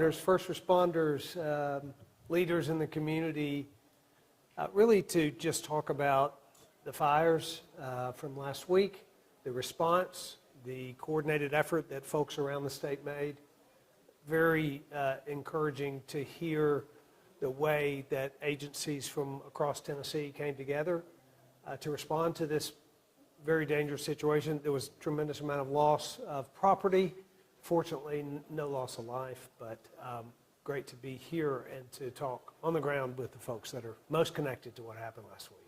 firefighters, first responders, leaders in the community, really to just talk about the fires from last week, the response, the coordinated effort that folks around the state made. Very encouraging to hear the way that agencies from across Tennessee came together to respond to this very dangerous situation. There was a tremendous amount of loss of property. Fortunately, no loss of life, but great to be here and to talk on the ground with the folks that are most connected to what happened last week.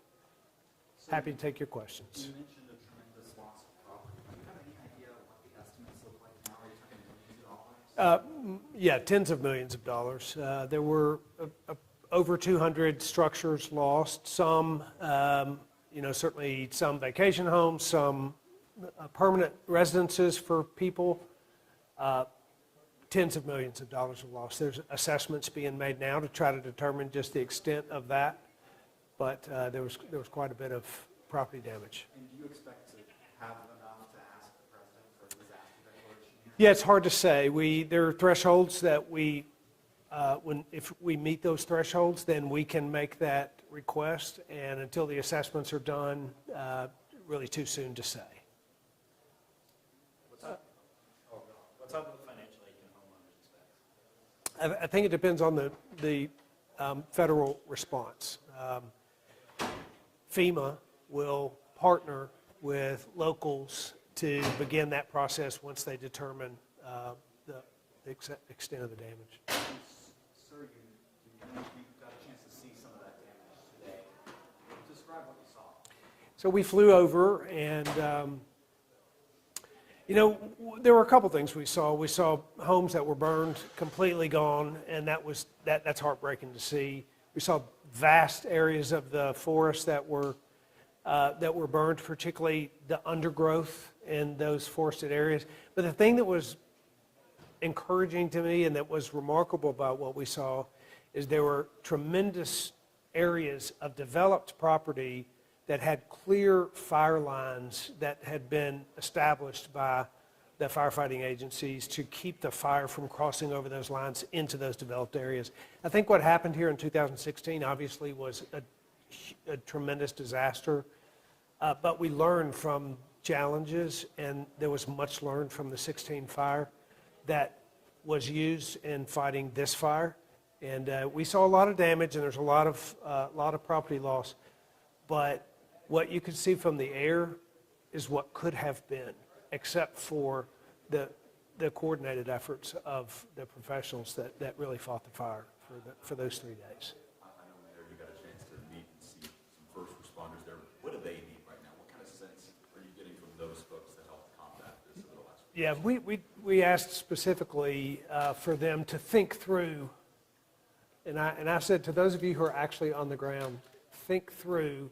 So happy to take your questions. You mentioned a tremendous loss of property. Do you have any idea what the estimates look like now? Are you talking millions of dollars? Yeah, tens of millions of dollars. There were over 200 structures lost. Some, certainly some vacation homes, some permanent residences for people. Tens of millions of dollars of loss. There's assessments being made now to try to determine just the extent of that, but there was quite a bit of property damage. And do you expect to have enough to ask the president for a disaster declaration here? Yeah, it's hard to say. There are thresholds that if we meet those thresholds, then we can make that request, and until the assessments are done, really too soon to say. What's up with the financial aid can homeowners expect? I think it depends on the federal response. FEMA will partner with locals to begin that process once they determine the extent of the damage. Sir, you got a chance to see some of that damage today. Describe what you saw. So we flew over, and there were a couple things we saw. We saw homes that were burned, completely gone, and that's heartbreaking to see. We saw vast areas of the forest that were burned, particularly the undergrowth in those forested areas. But the thing that was encouraging to me and that was remarkable about what we saw is there were tremendous areas of developed property that had clear fire lines that had been established by the firefighting agencies to keep the fire from crossing over those lines into those developed areas. I think what happened here in 2016 obviously was a tremendous disaster, but we learned from challenges, and there was much learned from the 16 fire that was used in fighting this fire. And we saw a lot of damage, and there's a lot of property loss, but what you could see from the air is what could have been, except for the coordinated efforts of the professionals that really fought the fire for those 3 days. I know Mayor, you got a chance to meet and see some first responders there. What do they need right now? What kind of sense are you getting from those folks that helped combat this over the last week? Yeah, we asked specifically for them to think through, and I said to those of you who are actually on the ground, think through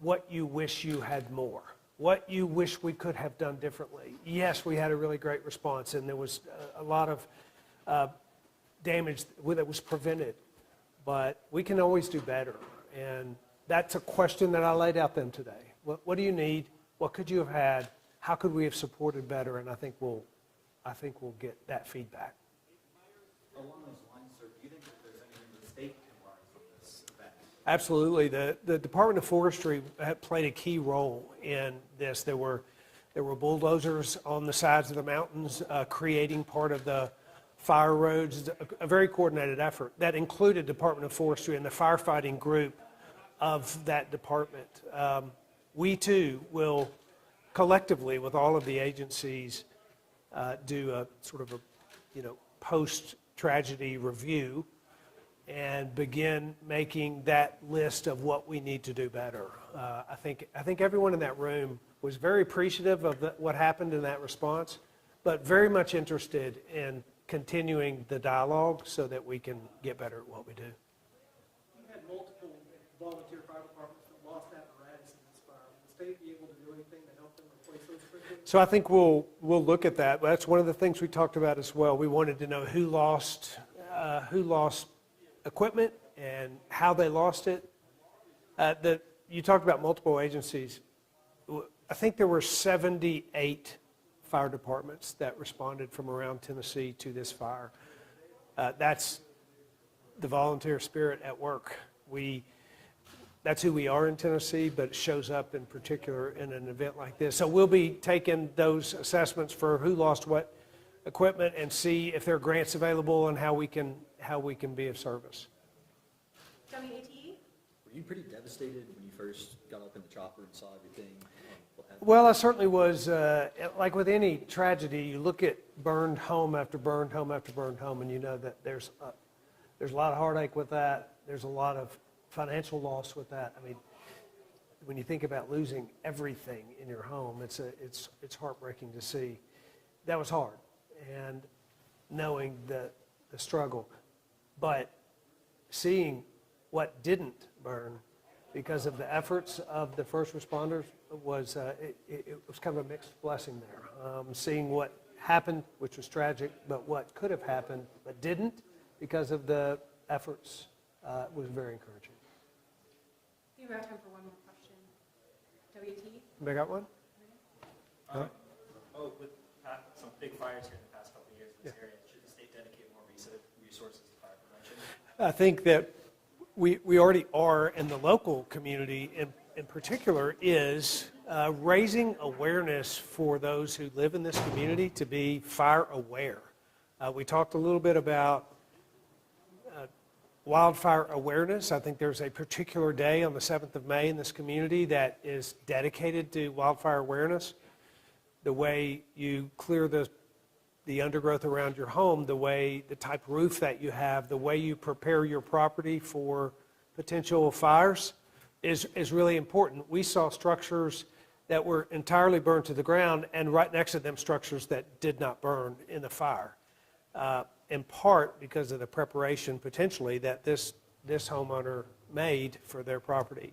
what you wish you had more, what you wish we could have done differently. Yes, we had a really great response, and there was a lot of damage that was prevented, but we can always do better. And that's a question that I laid out them today. What do you need? What could you have had? How could we have supported better? And I think we'll get that feedback. Along those lines, sir, do you think that there's anything the state can learn from this event? Absolutely. The Department of Forestry played a key role in this. There were bulldozers on the sides of the mountains creating part of the fire roads, a very coordinated effort that included Department of Forestry and the firefighting group of that department. We too will collectively, with all of the agencies, do a sort of a post-tragedy review and begin making that list of what we need to do better. I think everyone in that room was very appreciative of what happened in that response, but very much interested in continuing the dialogue so that we can get better at what we do. You had multiple volunteer fire departments that lost apparatus in this fire. Will the state be able to do anything to help them replace those quickly? So I think we'll look at that. That's one of the things we talked about as well. We wanted to know who lost equipment and how they lost it. You talked about multiple agencies. I think there were 78 fire departments that responded from around Tennessee to this fire. That's the volunteer spirit at work. That's who we are in Tennessee, but it shows up in particular in an event like this. So we'll be taking those assessments for who lost what equipment and see if there are grants available and how we can be of service. WATE? Were you pretty devastated when you first got up in the chopper and saw everything? What happened? Well, I certainly was. Like with any tragedy, you look at burned home after burned home after burned home, and you know that there's a lot of heartache with that. There's a lot of financial loss with that. I mean, when you think about losing everything in your home, it's heartbreaking to see. That was hard, and knowing the struggle, but seeing what didn't burn because of the efforts of the first responders was it was kind of a mixed blessing there. Seeing what happened, which was tragic, but what could have happened but didn't because of the efforts was very encouraging. I think we have time for one more question. WAT? Anybody got one? With some big fires here in the past couple of years in this area, should the state dedicate more resources to fire prevention? I think that we already are, and the local community in particular is raising awareness for those who live in this community to be fire aware. We talked a little bit about wildfire awareness. I think there's a particular day on the 7th of May in this community that is dedicated to wildfire awareness. The way you clear the undergrowth around your home, the type of roof that you have, the way you prepare your property for potential fires is really important. We saw structures that were entirely burned to the ground, and right next to them structures that did not burn in the fire, in part because of the preparation potentially that this homeowner made for their property.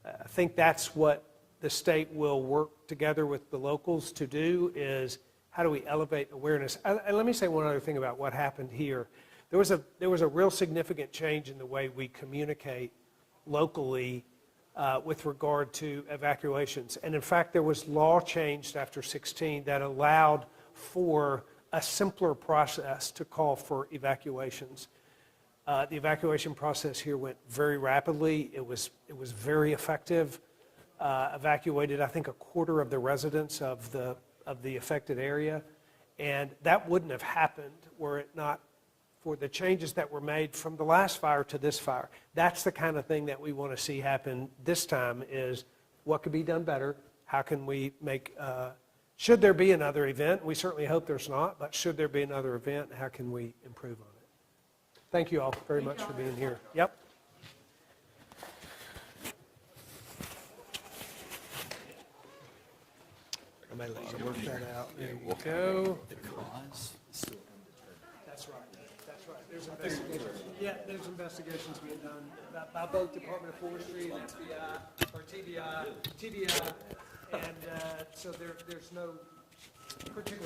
I think that's what the state will work together with the locals to do, is how do we elevate awareness? And let me say one other thing about what happened here. There was a real significant change in the way we communicate locally with regard to evacuations. And in fact, there was law changed after 16 that allowed for a simpler process to call for evacuations. The evacuation process here went very rapidly. It was very effective. Evacuated, I think, a quarter of the residents of the affected area, and that wouldn't have happened were it not for the changes that were made from the last fire to this fire. That's the kind of thing that we want to see happen this time, is what could be done better? How can we make, should there be another event? We certainly hope there's not, but should there be another event, how can we improve on it? Thank you all very much for being here. Yep. I may let you work that out. There you go. The cause is still undetermined. That's right. That's right. There's investigations. Yeah, there's investigations being done by both Department of Forestry and FBI, or TDI, and so there's no particular